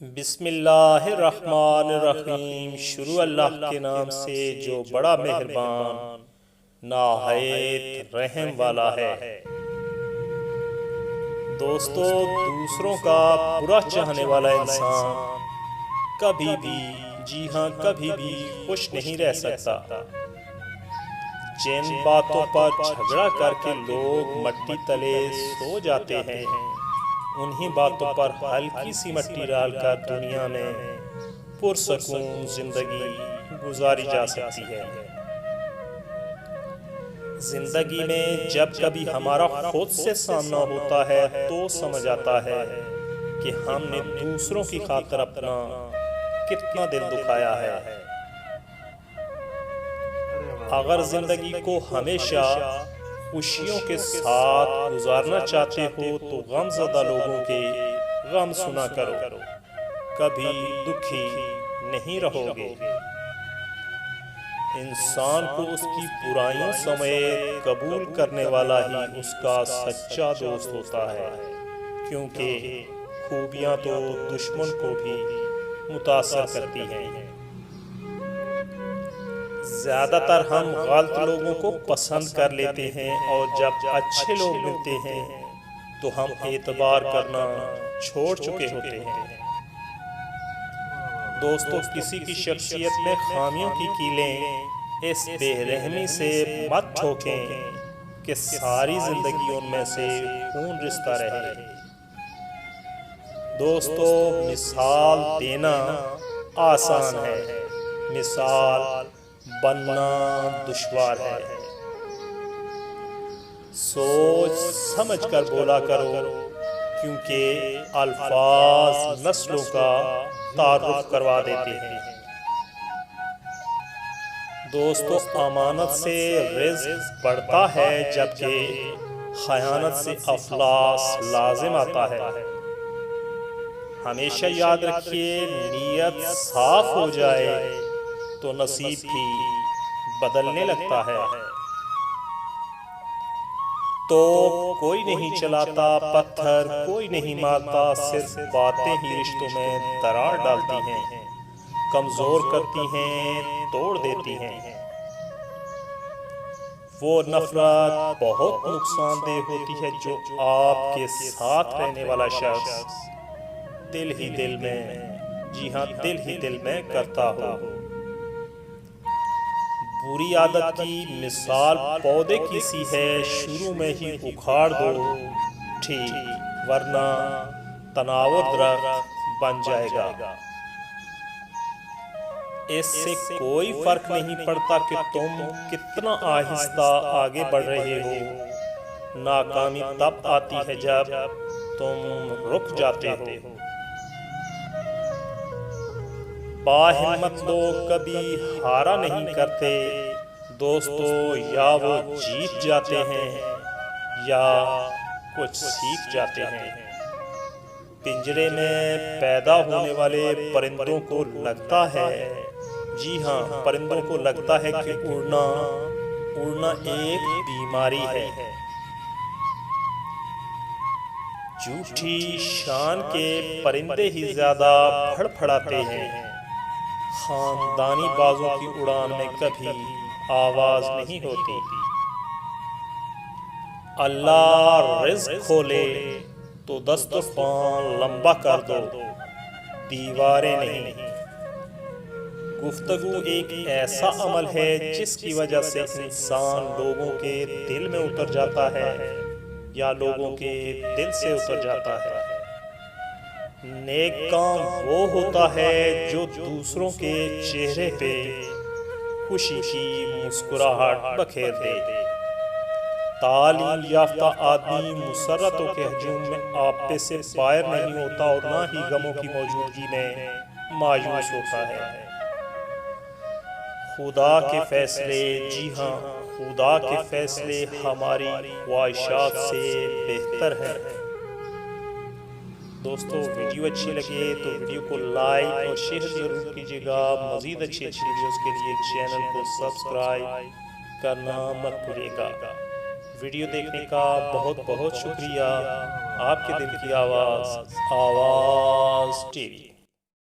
बिस्मिल्लाहिर्रहमानिर्रहीम। शुरू अल्लाह के नाम से जो बड़ा मेहरबान नाहायत रहम वाला है। दोस्तों, दूसरों का बुरा चाहने वाला इंसान कभी भी, जी हाँ कभी भी खुश नहीं रह सकता। जिन बातों पर झगड़ा करके लोग मट्टी तले सो जाते हैं, उन्हीं बातों पर हल्की सी मट्टी डालकर दुनिया में पुरसकून जिंदगी गुजारी जा सकती है। जिंदगी में जब कभी हमारा खुद से सामना होता है तो समझ आता है कि हमने दूसरों की खातिर अपना कितना दिल दुखाया है। अगर जिंदगी को हमेशा खुशियों के साथ गुजारना चाहते हो तो गमज़दा लोगों के गम सुना करो, कभी दुखी नहीं रहोगे। इंसान को उसकी बुराइयों समेत कबूल करने वाला ही उसका सच्चा दोस्त होता है, क्योंकि खूबियां तो दुश्मन को भी मुतासर करती हैं। ज़्यादातर हम गलत लोगों को पसंद कर लेते हैं और जब अच्छे लोग मिलते हैं तो हम एतबार करना छोड़ चुके होते हैं। दोस्तों, किसी की शख्सियत में खामियों की कीलें इस बेरहमी से मत ठोकें कि सारी जिंदगी उनमें से खून रिश्ता रहे। दोस्तों, मिसाल देना आसान है, मिसाल बनना दुश्वार है। सोच समझ कर बोला करो, क्योंकि अल्फाज नस्लों का तारुफ करवा देते हैं। दोस्तों, अमानत से रिज़्क बढ़ता है, जबकि खयानत से अफलास लाजिम आता है। हमेशा याद रखिए, नीयत साफ हो जाए तो नसीब भी बदलने लगता है। तो कोई नहीं चलाता पत्थर, कोई नहीं मारता, सिर्फ बातें ही रिश्तों में दरार डालती हैं, कमजोर करती हैं, तोड़ देती हैं। वो नफरत बहुत नुकसानदेह होती है जो आपके साथ रहने वाला शख्स दिल ही दिल में, जी हाँ दिल ही दिल में करता हो। बुरी आदत की मिसाल पौधे की सी है, शुरू में ही उखाड़ दो ठीक, वरना तनावर दरख्त बन जाएगा। इससे कोई फर्क नहीं पड़ता कि तुम कितना आहिस्ता आगे बढ़ रहे हो। नाकामी तब आती है जब तुम रुक जाते हो। बाहिम्मत लोग कभी हारा नहीं करते दोस्तों, या वो जीत जाते हैं या कुछ सीख जाते हैं। पिंजरे में पैदा होने वाले परिंदों को लगता है, जी हाँ परिंदों को लगता है कि उड़ना एक बीमारी है। झूठी शान के परिंदे ही ज्यादा फड़फड़ाते हैं। खानदानी बाजों की उड़ान में कभी आवाज नहीं होती। अल्लाह रिज़्क खोले तो दस्तरखान लंबा कर दो, दीवारें नहीं। गुफ्तगू एक ऐसा अमल है जिसकी वजह से इंसान लोगों के दिल में उतर जाता है या लोगों के दिल से उतर जाता है। नेक काम वो होता है जो दूसरों के चेहरे पे खुशी की मुस्कुराहट बखेर दे। तालीम याफ्ता आदमी मुसर्रतों के हजूम में आपे से बाहर नहीं होता और ना ही गमों की मौजूदगी में मायूस होता है। खुदा के फैसले, जी हाँ खुदा के फैसले हमारी ख्वाहिशात से बेहतर है। दोस्तों, वीडियो अच्छी लगे तो वीडियो को लाइक और शेयर जरूर कीजिएगा। मज़ीद अच्छी वीडियोस के लिए चैनल को सब्सक्राइब करना मत भूलिएगा। वीडियो देखने का बहुत बहुत शुक्रिया। आपके दिल की आवाज़ टीवी।